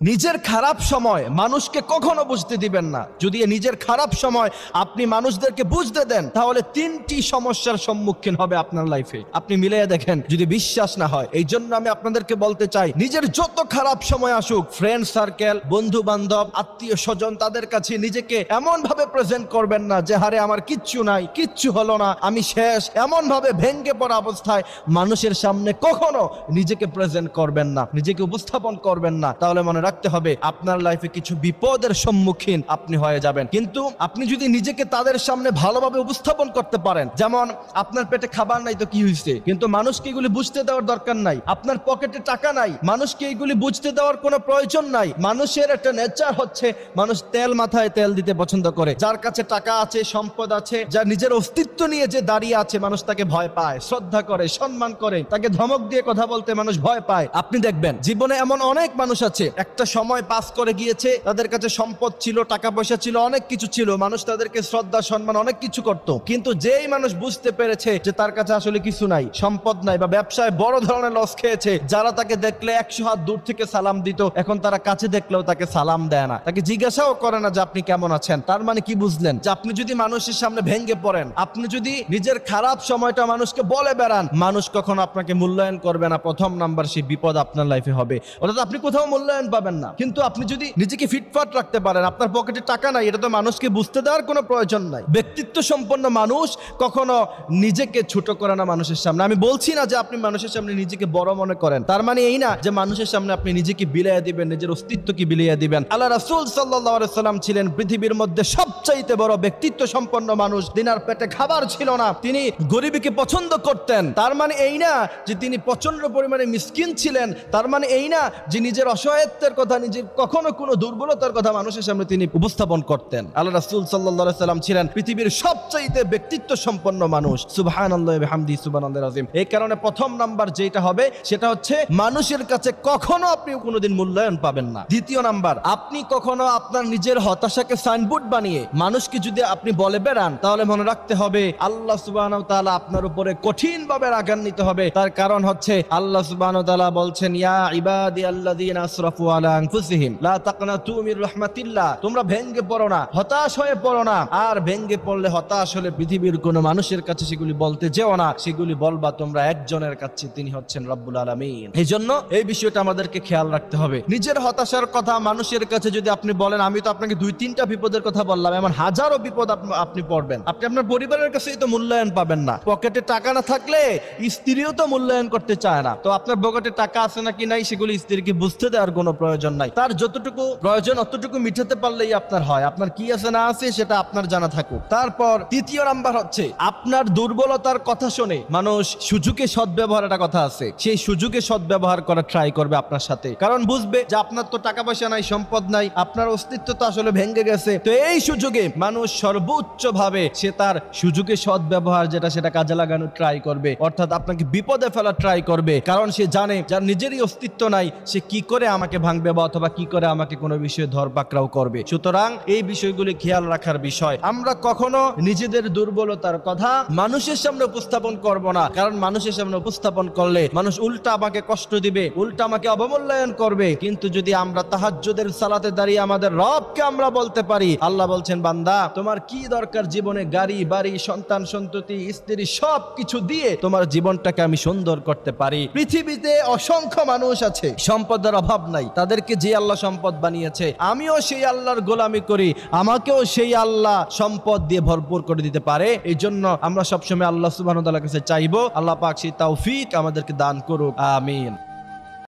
নিজের খারাপ সময় মানুষকে কখনো বুঝতে দিবেন না। যদি নিজের খারাপ সময় আপনি মানুষদেরকে বুঝতে দেন, তাহলে 3টি সমস্যার সম্মুখীন হবে আপনার লাইফে। আপনি মিলিয়ে দেখেন, যদি বিশ্বাস না হয়। এই জন্য আমি আপনাদেরকে বলতে চাই, নিজের যত খারাপ সময় আসুক, ফ্রেন্ড সার্কেল, বন্ধু বান্ধব, আত্মীয় স্বজন, তাদের কাছে নিজেকে এমন ভাবে প্রেজেন্ট করবেন না যে হারে আমার কিচ্ছু নাই, কিচ্ছু হলো না, আমি শেষ। এমন ভাবে ভেঙ্গে পড়া অবস্থায় মানুষের সামনে কখনো নিজেকে প্রেজেন্ট করবেন না, নিজেকে উপস্থাপন করবেন না। তাহলে মনে রাখতে হবে, আপনার লাইফে কিছু বিপদের সম্মুখীন আপনি হয়ে যাবেন। কিন্তু আপনি যদি নিজেকে তাদের সামনে ভালোভাবে উপস্থাপন করতে পারেন, যেমন আপনার পেটে খাবার নাই তো কি হয়েছে, কিন্তু মানুষকে এগুলি বুঝতে দেওয়ার দরকার নাই। আপনার পকেটে টাকা নাই, মানুষকে এইগুলি বুঝতে দেওয়ার কোনো প্রয়োজন নাই। মানুষের একটা নেচার হচ্ছে, মানুষ তেল মাথায় তেল দিতে পছন্দ করে। যার কাছে টাকা আছে, সম্পদ আছে, যার নিজের অস্তিত্ব নিয়ে যে দাঁড়িয়ে আছে, মানুষ তাকে ভয় পায়, শ্রদ্ধা করে, সম্মান করে। তাকে ধমক দিয়ে কথা বলতে মানুষ ভয় পায়। আপনি দেখবেন জীবনে এমন অনেক মানুষ আছে, একটা সময় পাস করে গিয়েছে, তাদের কাছে সম্পদ ছিল, টাকা পয়সা ছিল, অনেক কিছু ছিল, মানুষ তাদেরকে শ্রদ্ধা সম্মান অনেক কিছু করত। কিন্তু যেই মানুষ বুঝতে পেরেছে যে তার কাছে আসলে কিছু নাই, সম্পদ নাই, বা ব্যবসায় বড় ধরনের লস খেয়েছে, যারা তাকে দেখলে 100 হাত দূর থেকে সালাম দিত, এখন তারা কাছে দেখলেও তাকে সালাম দেয় না, তাকে জিজ্ঞাসাও করে না যে আপনি কেমন আছেন। তার মানে কি বুঝলেন? যে আপনি যদি মানুষের সামনে ভেঙ্গে পড়েন, আপনি যদি নিজের খারাপ সময়টা মানুষকে বলে বেড়ান, মানুষ কখনো আপনাকে মূল্যায়ন করবে না। প্রথম নাম্বার, সেই বিপদ আপনার লাইফে হবে, অর্থাৎ আপনি কোথাও মূল্যায়ন পাবেন না। কিন্তু আপনি যদি নিজেকে ফিটফাট রাখতে পারেন, আপনার পকেটে টাকা নাই, এটা তো মানুষকে বুঝতে দেওয়ার কোনো প্রয়োজন নাই। ব্যক্তিত্ব সম্পন্ন মানুষ কখনো নিজেকে ছোট করে না মানুষের সামনে। আমি বলছি না যে আপনি মানুষের সামনে নিজেকে বড় মনে করেন, তার মানে এই না যে মানুষের সামনে আপনি নিজেকে বিলিয়ে দিবেন, নিজের অস্তিত্বকে বিলিয়ে দিবেন। আল্লাহ রাসূল সাল্লাল্লাহু আলাইহি সাল্লাম ছিলেন পৃথিবীর মধ্যে সবচাইতে বড় ব্যক্তিত্ব সম্পন্ন মানুষ। তিনার পেটে খাবার ছিল না, তিনি গরিবীকে পছন্দ করতেন। তার মানে এই না যে তিনি প্রচন্ড পরিমাণে মিসকিন ছিলেন, তার মানে এই না যে নিজের অসহায়ত্বের কথা, নিজের কখনো কোনো দুর্বলতার কথা মানুষের সামনে তিনি উপস্থাপন করতেন। আল্লাহ রাসূল সাল্লাল্লাহু আলাইহি সাল্লাম ছিলেন পৃথিবীর সবচাইতে ব্যক্তিত্ব সম্পন্ন মানুষ। সুবহানাল্লাহি ওয়া বিহামদিহি সুবহানাল্লাহিল আযীম। এই কারণে প্রথম নাম্বার যেটা হবে, সেটা হচ্ছে মানুষের কাছে কখনো আপনি কোনোদিন মূল্যায়ন পাবেন না। দ্বিতীয় নাম্বার, আপনি কখনো আপনার নিজের হতাশাকে সাইনবোর্ড বানিয়ে মানুষকে যদি আপনি বলে বেড়ান, তাহলে মনে রাখতে হবে আল্লাহ সুবহানাহু ওয়া তাআলা আপনার উপরে কঠিনভাবে রাগান্বিত হবে। তার কারণ হচ্ছে আল্লাহ সুবহানাহু ওয়া তাআলা বলছেন, ইয়া ইবাদিয়াল্লাযীনা আসরাফু আলা আনফুসিহিম লা তাকনাতু মির রাহমাতিল্লাহ। তোমরা ভেঙ্গে পড়ো না, হতাশ হয়ে পড়ো না। আর ভেঙ্গে পড়লে, হতাশ হলে পৃথিবীর কোনো মানুষের কাছে সেগুলি বলতে যেও না, সেগুলি বলবা তোমরা একজনের কাছে, তিনি হচ্ছেন রব্বুল আলামিন। এই জন্য এই বিষয়টা আমাদেরকে খেয়াল রাখতে হবে। নিজের হতাশার কথা মানুষের কাছে যদি আপনি বলেন, আমি তো আপনাকে 2-3টা বিপদের কথা বললাম, এমন হাজারো বিপদ আপনি পড়বেন। আপনি আপনার পরিবারের কাছেই তো মূল্যায়ন পাবেন না। পকেটে টাকা না থাকলে স্ত্রীও তো মূল্যায়ন করতে চায় না। তো আপনার পকেটে টাকা আছে নাকি নাই, সেগুলি স্ত্রীকে বুঝতে দেওয়ার কোনো প্রয়োজন নাই। তার যতটুকু প্রয়োজন অতটুকু মিটাতে পারলেই আপনার হয়। আপনার কি আছে না আছে সেটা আপনার জানা থাকুক। তারপর তৃতীয় নাম্বার হচ্ছে, আপনার দুর্বলতার কথা শুনে মানুষ সুযোগে সদ্ব্যবহার, একটা কথা আছে, সেই সুযোগে সদ্ব্যবহার করা ট্রাই করবে আপনার সাথে। কারণ বুঝবে যে আপনার তো টাকা পয়সা নাই, সম্পদ নাই, আপনার অস্তিত্ব তো আসলে ভেঙে গেছে। তো এই সুযোগে মানুষ সর্বোচ্চ ভাবে সে তার সুযোগে সদ্ব্যবহার যেটা, সেটা কাজে লাগানো ট্রাই করবে, অর্থাৎ আপনাকে বিপদে ফেলা ট্রাই করবে। কারণ সে জানে যার নিজেরই অস্তিত্ব নাই, সে কি করে আমাকে ভাঙবে বা অথবা কি করে আমাকে কোনো বিষয়ে ধরপাকড়াও করবে। সুতরাং এই বিষয়গুলি খেয়াল রাখার বিষয়। আমরা কখনো নিজেদের দুর্বলতার কথা মানুষের সামনে উপস্থাপন করব না, কারণ মানুষের সামনে উপস্থাপন করলে মানুষ উল্টা আমাকে কষ্ট দিবে, উল্টা আমাকে অবমূল্যায়ন করবে। কিন্তু যদি আমরা তাহাজ্জুদের সালাতে দাঁড়িয়ে আমাদের রবকে আমরা বলতে পারি, আল্লাহ বলছেন, বান্দা তোমার কি দরকার জীবনে, গাড়ি বাড়ি, সন্তান সন্ততি, স্ত্রী, সব কিছু দিয়ে তোমার জীবনটাকে আমি সুন্দর করতে পারি। পৃথিবীতে অসংখ্য মানুষ আছে, সম্পদের অভাব নাই, তাদেরকে যে আল্লাহ সম্পদ বানিয়েছে, আমিও সেই আল্লাহর গোলামি করি, আমাকেও সেই আল্লাহ সম্পদ দিয়ে ভরপুর করে দিতে পারে। এই জন্য আমরা সবসময় আল্লাহ সুবহানাহু ওয়া তাআলার কাছে চাইবো, আল্লাহ পাক সেই তৌফিক আমাদেরকে দান করুক। আমিন।